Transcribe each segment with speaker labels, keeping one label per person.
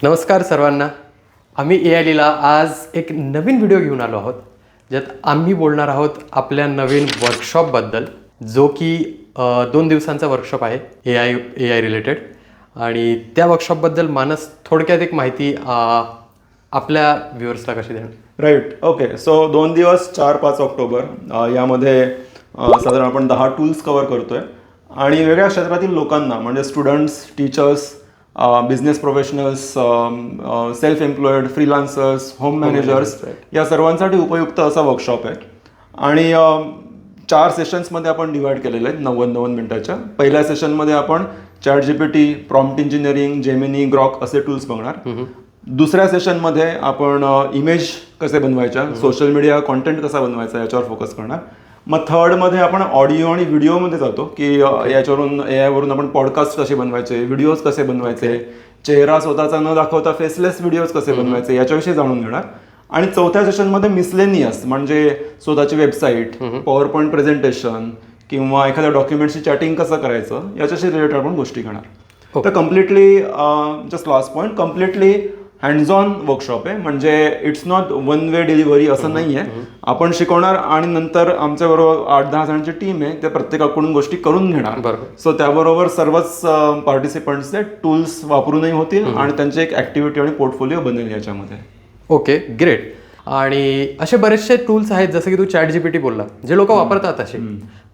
Speaker 1: नमस्कार सर्वांना. आम्ही ए आय लीला आज एक नवीन व्हिडिओ घेऊन आलो आहोत, ज्यात आम्ही बोलणार आहोत आपल्या नवीन वर्कशॉपबद्दल, जो की 2 दिवसांचा वर्कशॉप आहे ए आय रिलेटेड. आणि त्या वर्कशॉपबद्दल मानस थोडक्यात एक माहिती आपल्या व्ह्युअर्सला कशी देणार?
Speaker 2: राईट. ओके. सो 2 दिवस 4-5 ऑक्टोबर यामध्ये साधारण आपण 10 टूल्स कव्हर करतोय आणि वेगळ्या क्षेत्रातील लोकांना म्हणजे students, teachers, business professionals, self employed, freelancers, home managers या सर्वांसाठी उपयुक्त असा वर्कशॉप आहे. आणि 4 सेशन्समध्ये आपण डिवाइड केलेले आहेत 90 मिनिटाच्या. पहिल्या सेशनमध्ये आपण ChatGPT, prompt engineering, Gemini, Grok असे टूल्स बघणार. दुसऱ्या सेशनमध्ये आपण इमेज कसे बनवायच्या, सोशल मीडिया कॉन्टेंट कसा बनवायचा याच्यावर फोकस करणार. मग थर्डमध्ये आपण ऑडिओ आणि व्हिडिओमध्ये जातो की याच्यावरून AI वरून आपण पॉडकास्ट कसे बनवायचे, व्हिडिओज कसे बनवायचे, चेहरा स्वतःचा न दाखवता फेसलेस व्हिडिओज कसे बनवायचे याच्याविषयी जाणून घेणार. आणि चौथ्या सेशनमध्ये मिसलेनियस म्हणजे स्वतःची वेबसाईट, पॉवर पॉईंट प्रेझेंटेशन किंवा एखाद्या डॉक्युमेंटची चॅटिंग कसं करायचं याच्याशी रिलेटेड आपण गोष्टी घेणार. तर completely just last point, completely hands on workshop आहे. म्हणजे it's not one way delivery असं नाही आहे. आपण शिकवणार आणि नंतर आमच्याबरोबर 8-10 जणांची टीम आहे, ते प्रत्येकाकडून गोष्टी करून घेणार. सो त्याबरोबर सर्वच पार्टिसिपंट्सचे टूल्स वापरूनही होतील आणि त्यांची एक ऍक्टिव्हिटी आणि पोर्टफोलिओ बनेल याच्यामध्ये.
Speaker 1: Okay, great. आणि असे बरेचसे टूल्स आहेत, जसं की तू ChatGPT बोलला, जे लोक वापरतात असे.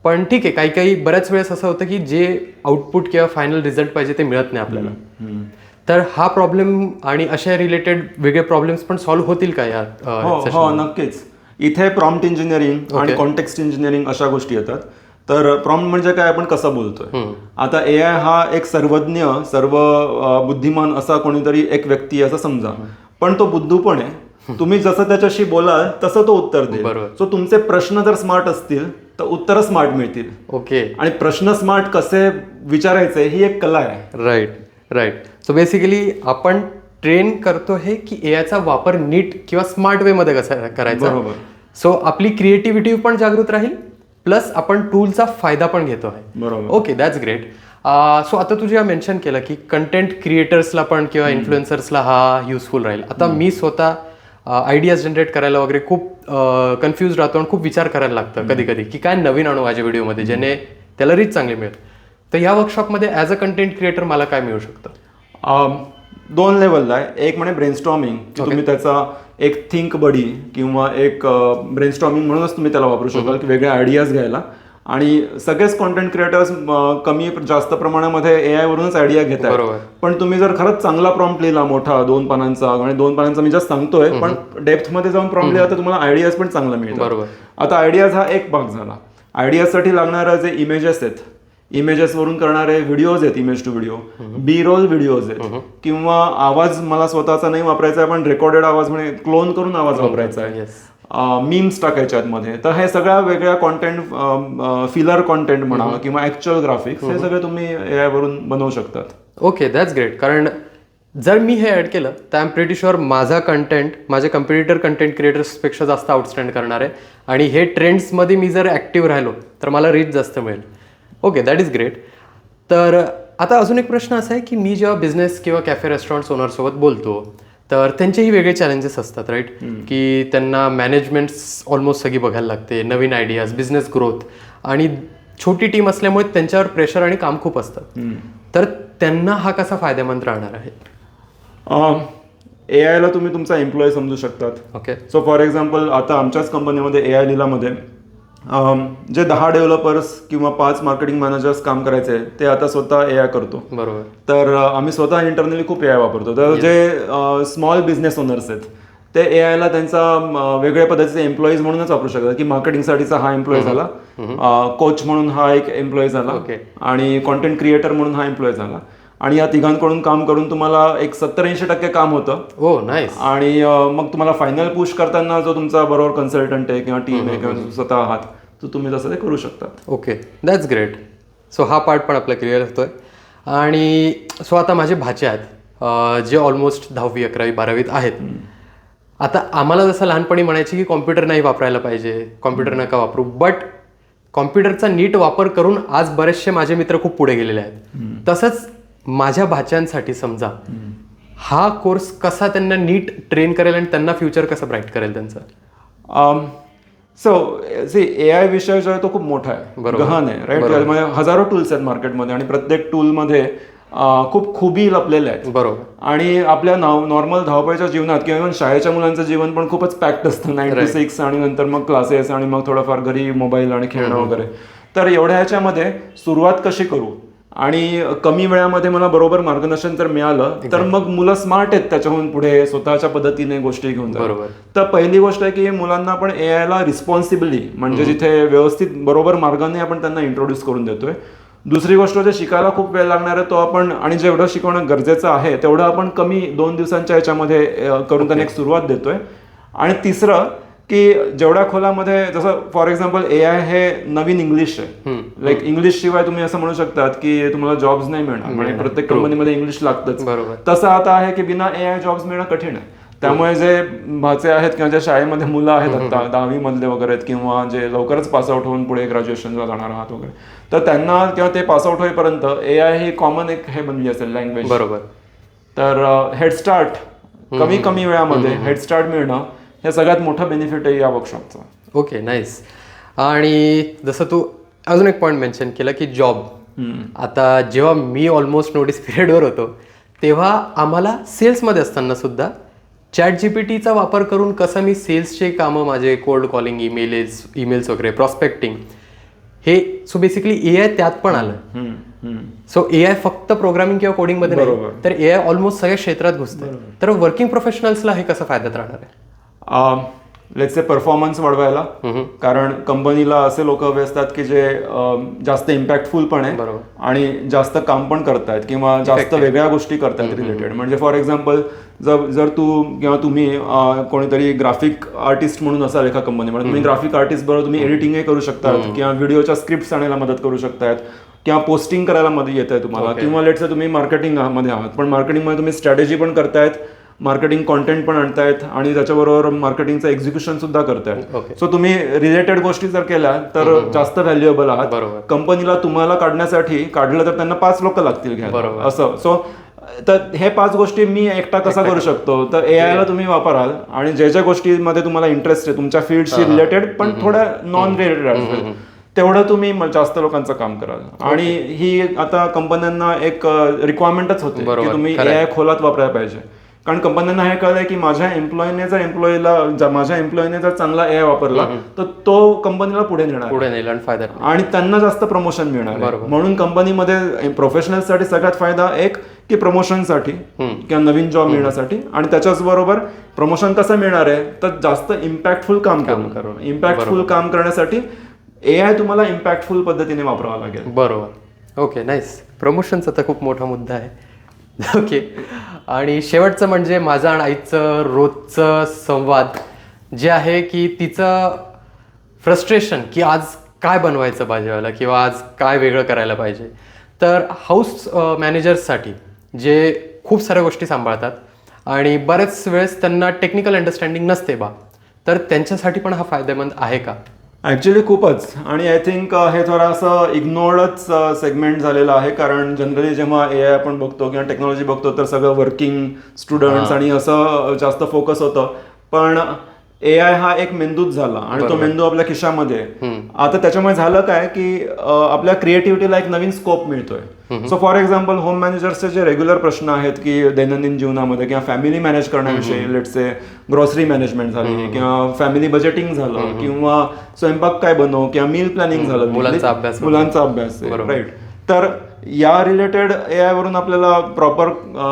Speaker 1: पण ठीक आहे, काही बऱ्याच वेळेस असं होतं की जे आउटपुट किंवा फायनल रिझल्ट पाहिजे ते मिळत नाही आपल्याला. तर हा प्रॉब्लेम आणि अशा रिलेटेड वेगळे प्रॉब्लेम्स पण सॉल्व्ह होतील का या?
Speaker 2: हो, नक्कीच. इथे प्रॉम्प्ट इंजिनिअरिंग आणि कॉन्टेक्स्ट इंजिनिअरिंग अशा गोष्टी येतात. तर प्रॉम्प्ट म्हणजे काय, आपण कसं बोलतोय. आता AI हा एक सर्वज्ञ, सर्व बुद्धिमान असा कोणीतरी एक व्यक्ती असं समजा, पण तो बुद्धू पण आहे. तुम्ही जसं त्याच्याशी बोलाल तसं तो उत्तर देईल. सो तुमचे प्रश्न जर स्मार्ट असतील तर उत्तर स्मार्ट मिळतील.
Speaker 1: ओके.
Speaker 2: आणि प्रश्न स्मार्ट कसे विचारायचे ही एक कला आहे.
Speaker 1: राईट. सो बेसिकली आपण ट्रेन करतो हे की एआयचा वापर नीट किंवा स्मार्ट वे मध्ये कसा करायचा.
Speaker 2: बरोबर.
Speaker 1: सो आपली क्रिएटिव्हिटी पण जागृत राहील, प्लस आपण टूलचा फायदा पण घेतो आहे.
Speaker 2: बरोबर.
Speaker 1: Okay, that's great. सो आता तू जे मेन्शन केलं की कंटेंट क्रिएटर्सला पण किंवा इन्फ्लुएन्सर्सला हा युजफुल राहील. आता मी स्वतः आयडियाज जनरेट करायला वगैरे खूप कन्फ्युज राहतो आणि खूप विचार करायला लागतं कधी कधी की काय नवीन आणू माझ्या व्हिडिओमध्ये ज्याने त्याला रीच चांगली मिळेल. तर या वर्कशॉपमध्ये ॲज अ कंटेंट क्रिएटर मला काय मिळू शकतं?
Speaker 2: 2 लेवलला आहे. एक म्हणजे ब्रेनस्टॉर्मिंग, की तुम्ही त्याचा एक थिंक बडी किंवा एक ब्रेनस्टॉर्मिंग म्हणूनच तुम्ही त्याला वापरू शकाल की वेगळे आयडियाज घ्यायला. आणि सगळेच कॉन्टेंट क्रिएटर्स कमी जास्त प्रमाणामध्ये AI वरूनच आयडिया घेतात. पण तुम्ही जर खरंच चांगला प्रॉम्प्ट लिहिला मोठा 2 पानांचा, आणि 2 पानांचा मी जस्ट सांगतोय, पण डेप्थमध्ये जाऊन प्रॉम्प्ट लिहिला तर तुम्हाला आयडियाज पण चांगला मिळतात. आता आयडियाज हा एक भाग झाला. आयडियाजसाठी लागणारे जे इमेजेस आहेत, इमेजेस वरून करणारे व्हिडिओज आहेत, image to video, B roll videos आहेत, किंवा आवाज मला स्वतःचा नाही वापरायचा आहे पण रेकॉर्डेड आवाज म्हणजे क्लोन करून आवाज वापरायचा आहे, मीम्स टाकायच्या आतमध्ये. तर हे सगळ्या वेगळ्या कॉन्टेंट, फिलर कॉन्टेंट म्हणा किंवा ऍक्च्युअल ग्राफिक्स, हे सगळे तुम्ही AI वरून बनवू शकतात.
Speaker 1: Okay, that's great. कारण जर मी हे ऍड केलं तर आय एम प्रिटी शुअर माझा कंटेंट माझे कम्पिटिटर कंटेंट क्रिएटर्सपेक्षा जास्त आउटस्टँड करणार आहे. आणि हे ट्रेंड्समध्ये मी जर ऍक्टिव्ह राहिलो तर मला रीच जास्त मिळेल. Okay, that is great. तर आता अजून एक प्रश्न असा आहे की मी जेव्हा बिझनेस किंवा कॅफे रेस्टॉरंट ओनरसोबत बोलतो तर त्यांचेही वेगळे चॅलेंजेस असतात, राईट? की त्यांना मॅनेजमेंट्स ऑलमोस्ट सगळी बघायला लागते, नवीन आयडियाज, बिझनेस ग्रोथ, आणि छोटी टीम असल्यामुळे त्यांच्यावर प्रेशर आणि काम खूप असतं. तर त्यांना हा कसा फायदेमंद राहणार आहे?
Speaker 2: AI ला तुम्ही तुमचा एम्प्लॉय समजू शकतात.
Speaker 1: ओके.
Speaker 2: सो फॉर एक्झाम्पल, आता आमच्याच कंपनीमध्ये AI लीलामध्ये जे 10 डेव्हलपर्स किंवा 5 मार्केटिंग मॅनेजर्स काम करायचे ते आता स्वतः AI करतो.
Speaker 1: बरोबर.
Speaker 2: तर आम्ही स्वतः इंटरनली खूप AI वापरतो. तर जे स्मॉल बिझनेस ओनर्स आहेत ते AI ला त्यांचा वेगळ्या पद्धतीचे एम्प्लॉईज म्हणूनच वापरू शकतात. की मार्केटिंगसाठीचा हा एम्प्लॉई झाला, कोच म्हणून हा एक एम्प्लॉई झाला, आणि कॉन्टेंट क्रिएटर म्हणून हा एम्प्लॉई झाला. आणि या तिघांकडून काम करून तुम्हाला एक 70-80% काम होतं.
Speaker 1: हो, नाईस.
Speaker 2: आणि मग तुम्हाला फायनल पुश करताना जो तुमचा बरोबर कन्सल्टंट आहे किंवा टीम आहे किंवा स्वतः आहात, तर तुम्ही तसं ते करू शकता.
Speaker 1: Okay, that's great. सो हा पार्ट पण आपला क्लिअर होतोय. आणि सो आता माझे भाचे आहेत जे ऑलमोस्ट 10वी, 11वी, 12वीत आहेत. आता आम्हाला जसं लहानपणी म्हणायची की कॉम्प्युटर नाही वापरायला पाहिजे, कॉम्प्युटर नका वापरू, बट कॉम्प्युटरचा नीट वापर करून आज बरेचसे माझे मित्र खूप पुढे गेलेले आहेत. तसंच माझ्या भाच्यांसाठी समजा हा कोर्स कसा त्यांना नीट ट्रेन करेल आणि त्यांना फ्युचर कसं ब्राईट करेल त्यांचं?
Speaker 2: सो AI विषय जो आहे तो खूप मोठा आहे, गहन आहे, राईट. त्यामध्ये हजारो टूल्स आहेत मार्केटमध्ये आणि प्रत्येक टूलमध्ये खूप खुबी लपलेल्या आहेत.
Speaker 1: बरोबर.
Speaker 2: आणि आपल्या नॉर्मल धावपळीच्या जीवनात किंवा इव्हन शाळेच्या मुलांचं जीवन पण खूपच पॅक्ड असतं, 9 to 6 आणि नंतर मग क्लासेस आणि मग थोडंफार घरी मोबाईल आणि खेळणं वगैरे. तर एवढ्या ह्याच्यामध्ये सुरुवात कशी करू आणि कमी वेळामध्ये मला बरोबर मार्गदर्शन जर मिळालं तर मग मुलं स्मार्ट आहेत, त्याच्याहून पुढे स्वतःच्या पद्धतीने गोष्टी घेऊन जातात. तर पहिली गोष्ट आहे की मुलांना आपण AI ला रिस्पॉन्सिबली, म्हणजे जिथे व्यवस्थित बरोबर मार्गाने आपण त्यांना इंट्रोड्यूस करून देतोय. दुसरी गोष्ट जे शिकायला खूप वेळ लागणार आहे तो आपण, आणि जेवढं शिकवणं गरजेचं आहे तेवढं आपण कमी 2 दिवसांच्या ह्याच्यामध्ये करून त्यांना एक सुरुवात देतोय. आणि तिसरं की जेवढ्या खोलामध्ये, जसं फॉर एक्झाम्पल AI हे नवीन इंग्लिश आहे, लाईक इंग्लिश शिवाय तुम्ही असं म्हणू शकतात की तुम्हाला जॉब्स नाही मिळणार, म्हणजे प्रत्येक कंपनीमध्ये इंग्लिश लागतंच. तसं आता आहे की बिना AI जॉब्स मिळणं कठीण आहे. त्यामुळे जे भाचे आहेत किंवा ज्या शाळेमध्ये मुलं आहेत आता 10वी मधले वगैरे आहेत किंवा जे लवकरच पासआउट होऊन पुढे ग्रॅज्युएशनला जाणार आहात वगैरे, तर त्यांना किंवा ते पासआउट होईपर्यंत AI ही कॉमन एक हे बनली असेल लँग्वेज.
Speaker 1: बरोबर.
Speaker 2: तर हेडस्टार्ट, कमी वेळामध्ये हेडस्टार्ट मिळणं हे सगळ्यात मोठं बेनिफिट आहे या वर्कशॉपचं.
Speaker 1: Okay, nice. आणि जसं तू अजून एक पॉईंट मेन्शन केलं की जॉब. आता जेव्हा मी ऑलमोस्ट नोटीस पिरियडवर होतो तेव्हा आम्हाला सेल्समध्ये असताना सुद्धा ChatGPTचा वापर करून कसं मी सेल्सचे कामं, माझे कोल्ड कॉलिंग, ईमेल्स वगैरे, प्रॉस्पेक्टिंग, हे सो बेसिकली AI त्यात पण आलं. सो AI फक्त प्रोग्रामिंग किंवा कोडिंगमध्ये नाही, तर AI ऑलमोस्ट सगळ्या क्षेत्रात घुसतंय. तर वर्किंग प्रोफेशनल्सला हे कसं फायद्यात राहणार आहे?
Speaker 2: लेट्स से परफॉर्मन्स वाढवायला, कारण कंपनीला असे लोक हवे असतात की जे जास्त इम्पॅक्टफुल पण आहे आणि जास्त काम पण करतायत किंवा जास्त वेगळ्या गोष्टी करतायत रिलेटेड. म्हणजे फॉर एक्झाम्पल जर तू किंवा तुम्ही कोणीतरी ग्राफिक आर्टिस्ट म्हणून असाल एका कंपनीमध्ये, तुम्ही ग्राफिक आर्टिस्ट बरोबर तुम्ही एडिटिंगही करू शकतात किंवा व्हिडिओच्या स्क्रिप्ट्स आणायला मदत करू शकतात किंवा पोस्टिंग करायला मध्ये येत आहे तुम्हाला, किंवा लेट्स से तुम्ही मार्केटिंग मध्ये आहात पण मार्केटिंगमध्ये तुम्ही स्ट्रॅटेजी पण करतायत, मार्केटिंग कॉन्टेंट पण आणतायत आणि त्याच्याबरोबर मार्केटिंगचं एक्झिक्युशन सुद्धा करतायत. सो तुम्ही रिलेटेड गोष्टी जर केल्या तर जास्त व्हॅल्युएबल आहात. कंपनीला तुम्हाला काढण्यासाठी काढलं तर त्यांना 5 लोक लागतील घ्यायला असं. सो तर हे 5 गोष्टी मी एकटा कसा करू शकतो, तर AI ला तुम्ही वापराल आणि ज्या गोष्टीमध्ये तुम्हाला इंटरेस्ट आहे तुमच्या फील्डशी रिलेटेड पण थोड्या नॉन रिलेटेड असेल तेवढं तुम्ही जास्त लोकांचं काम कराल. आणि ही आता कंपन्यांना एक रिक्वायरमेंटच होते की तुम्ही AI खोलात वापरायला पाहिजे, कारण कंपन्यांना हे कळलंय की माझ्या एम्प्लॉईने जर चांगला AI वापरला तर तो कंपनीला पुढे नेणार आणि त्यांना जास्त प्रमोशन मिळणार. म्हणून कंपनीमध्ये प्रोफेशनल्ससाठी सगळ्यात फायदा एक की प्रमोशनसाठी किंवा नवीन जॉब मिळण्यासाठी, आणि त्याच्याच बरोबर प्रमोशन कसं मिळणार आहे तर जास्त इम्पॅक्टफुल काम करून. इम्पॅक्टफुल काम करण्यासाठी AI तुम्हाला इम्पॅक्टफुल पद्धतीने वापरावा लागेल.
Speaker 1: बरोबर. Okay, nice. प्रमोशनचा तर खूप मोठा मुद्दा आहे. ओके. आणि शेवटचं म्हणजे माझं आणि आईचं रोजचं संवाद जे आहे की तिचं फ्रस्ट्रेशन की आज काय बनवायचं भाजीवाला किंवा आज काय वेगळं करायला पाहिजे. तर हाऊस मॅनेजर्ससाठी जे खूप साऱ्या गोष्टी सांभाळतात आणि बऱ्याच वेळेस त्यांना टेक्निकल अंडरस्टँडिंग नसते तर त्यांच्यासाठी पण हा फायदेमंद आहे का?
Speaker 2: ॲक्च्युली खूपच. आणि आय थिंक हे थोडंसं इग्नोर्डच सेगमेंट झालेलं आहे, कारण जनरली जेव्हा AI आपण बघतो किंवा टेक्नॉलॉजी बघतो तर सगळं वर्किंग स्टुडंट्स आणि असं जास्त फोकस होतं. पण AI हा एक मेंदूच झाला आणि तो मेंदू आपल्या खिशामध्ये. आता त्याच्यामुळे झालं काय की आपल्या क्रिएटिव्हिटीला एक नवीन स्कोप मिळतोय. सो फॉर एक्झाम्पल होम मॅनेजर्सचे जे रेग्युलर प्रश्न आहेत की दैनंदिन जीवनामध्ये किंवा फॅमिली मॅनेज करण्याविषयी, लेट्स से ग्रॉसरी मॅनेजमेंट झाली किंवा फॅमिली बजेटिंग झालं किंवा स्वयंपाक काय बनव किंवा मील प्लॅनिंग झालं, मुलांचा अभ्यास, राईट. तर या रिलेटेड AI वरून आपल्याला प्रॉपर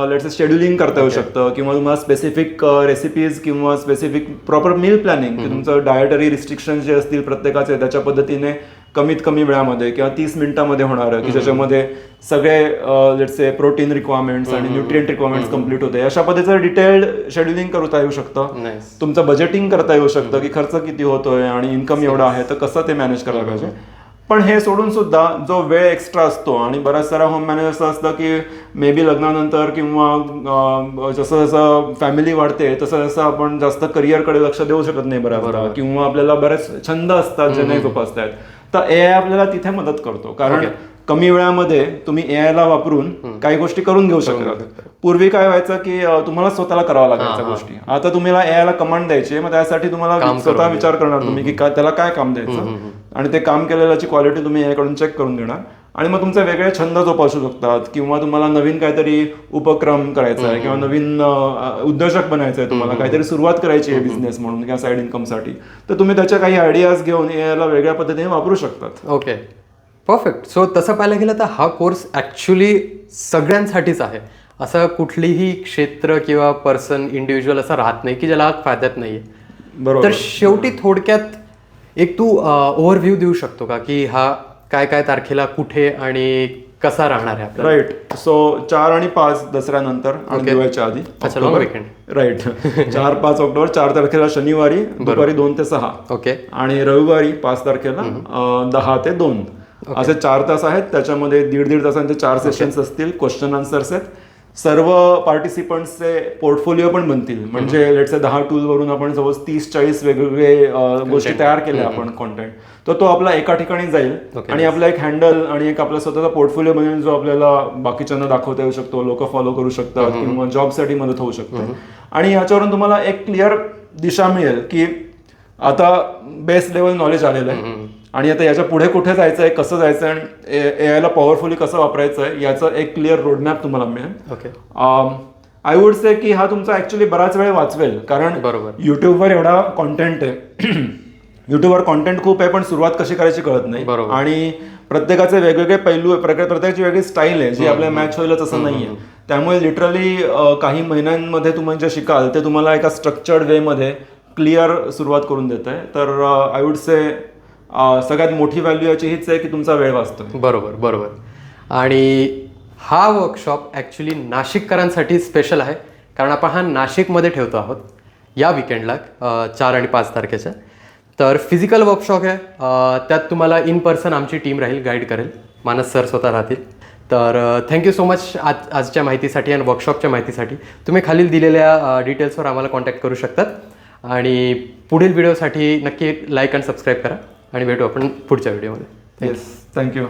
Speaker 2: लेट्स से शेड्युलिंग करता येऊ शकतं किंवा तुम्हाला स्पेसिफिक रेसिपीज किंवा स्पेसिफिक प्रॉपर मील प्लॅनिंग, तुमचं डायटरी रिस्ट्रिक्शन जे असतील प्रत्येकाचे त्याच्या पद्धतीने कमीत कमी वेळामध्ये किंवा 30 मिनिटांमध्ये होणार की ज्याच्यामध्ये सगळे लेट्स से प्रोटीन रिक्वायरमेंट्स आणि न्यूट्रिएंट रिक्वायरमेंट्स कम्प्लीट होते. अशा पद्धतीचं डिटेल्ड शेड्युलिंग करता येऊ शकतं. तुमचं बजेटिंग करता येऊ शकतं की खर्च किती होतोय आणि इन्कम एवढा आहे तर कसं ते मॅनेज करायला पाहिजे. पण हे सोडून सुद्धा जो वेळ एक्स्ट्रा असतो आणि बऱ्याच साऱ्या होम मॅनेजर्स असतं की मे बी लग्नानंतर किंवा जसं जसं फॅमिली वाढते तसं जसं आपण जास्त करिअरकडे लक्ष देऊ शकत नाही बऱ्याचदा, किंवा आपल्याला बरेच छंद असतात जे नाही जोपासता आहेत. तर AI आपल्याला तिथे मदत करतो, कारण कमी वेळामध्ये तुम्ही AI ला वापरून काही गोष्टी करून घेऊ शकता. पूर्वी काय व्हायचं की तुम्हाला स्वतःला करावं लागायच्या गोष्टी. आता तुम्हाला AI ला कमांड द्यायची, मग त्यासाठी तुम्हाला स्वतः विचार करणार तुम्ही की त्याला काय काम द्यायचं आणि ते काम केलेल्याची क्वालिटी तुम्ही AI कडून चेक करून घेणार आणि मग तुमचे वेगळे छंद जोपासू शकतात किंवा तुम्हाला नवीन काहीतरी उपक्रम करायचा आहे किंवा नवीन उद्योजक बनायचं आहे, तुम्हाला काहीतरी सुरुवात करायची आहे बिझनेस म्हणून किंवा साईड इन्कमसाठी, तर तुम्ही त्याच्या काही आयडियाज घेऊन AI ला वेगळ्या पद्धतीने वापरू शकतात.
Speaker 1: Okay, perfect. सो तसं पाहायला गेलं तर हा कोर्स ॲक्च्युली सगळ्यांसाठीच आहे. असं कुठलीही क्षेत्र किंवा पर्सन इंडिव्हिज्युअल असं राहत नाही की ज्याला फायद्यात नाही आहे.
Speaker 2: बरोबर.
Speaker 1: तर शेवटी थोडक्यात एक तू ओव्हरव्ह्यू देऊ शकतो का की हा काय काय तारखेला कुठे आणि कसा राहणार आहे आपल्याला?
Speaker 2: राईट. सो 4 आणि 5 दसऱ्यानंतर आणि दिवाळीच्या आधी.
Speaker 1: अच्छा, लॉंग वीकेंड.
Speaker 2: राईट. 4-5 ऑक्टोबर, 4 तारखेला शनिवारी दुपारी 2 ते 6.
Speaker 1: ओके.
Speaker 2: आणि रविवारी 5 तारखेला 10 ते 2. असे 4 तास आहेत. त्याच्यामध्ये 1.5 तासांचे 4 सेशन्स असतील. क्वेश्चन आन्सर्स आहेत. सर्व पार्टिसिपंट्सचे पोर्टफोलिओ पण बनतील. म्हणजे लेट्स से 10 टूल वरून आपण सपोज 30-40 वेगवेगळे गोष्टी तयार केल्या आपण कॉन्टेंट, तर तो आपला एका ठिकाणी जाईल आणि आपला एक हँडल आणि एक आपला स्वतःचा पोर्टफोलिओ बनेल जो आपल्याला बाकीच्यांना दाखवता येऊ शकतो, लोक फॉलो करू शकतात किंवा जॉबसाठी मदत होऊ शकते. आणि याच्यावरून तुम्हाला एक क्लिअर दिशा मिळेल की आता बेस लेवल नॉलेज आलेलं आहे आणि आता याच्या पुढे कुठे जायचं आहे, कसं जायचं आहे आणि AI ला पॉवरफुली कसं वापरायचं आहे याचं एक क्लिअर रोडमॅप तुम्हाला मिळेल.
Speaker 1: ओके.
Speaker 2: आय वुड से की हा तुमचा ऍक्च्युली बराच वेळ वाचवेल, कारण युट्यूबवर एवढा कॉन्टेंट आहे. युट्यूबवर कॉन्टेंट खूप आहे पण सुरुवात कशी करायची कळत नाही आणि प्रत्येकाचे वेगवेगळे पैलू, प्रत्येकाची वेगळी स्टाईल आहे जी आपल्या मॅच होईलच असं नाहीये. त्यामुळे लिटरली काही महिन्यांमध्ये तुम्ही जे शिकाल ते तुम्हाला एका स्ट्रक्चर्ड वे मध्ये क्लिअर सुरुवात करून देत आहे. तर आय वुड से सगळ्यात मोठी व्हॅल्यू याची हीच आहे की तुमचा वेळ वाचतोय.
Speaker 1: बरोबर. आणि हा वर्कशॉप ॲक्च्युली नाशिककरांसाठी स्पेशल आहे, कारण आपण हा नाशिकमध्ये ठेवतो आहोत या विकेंडला 4 आणि 5 तारखेच्या. तर फिजिकल वर्कशॉप आहे, त्यात तुम्हाला इन पर्सन आमची टीम राहील, गाईड करेल, मानस सर स्वतः राहतील. तर थँक्यू सो मच आजच्या माहितीसाठी आणि वर्कशॉपच्या माहितीसाठी. तुम्ही खालील दिलेल्या डिटेल्सवर आम्हाला कॉन्टॅक्ट करू शकतात आणि पुढील व्हिडिओसाठी नक्की लाईक आणि सबस्क्राईब करा आणि भेटू आपण पुढच्या व्हिडिओमध्ये.
Speaker 2: Yes, thank you.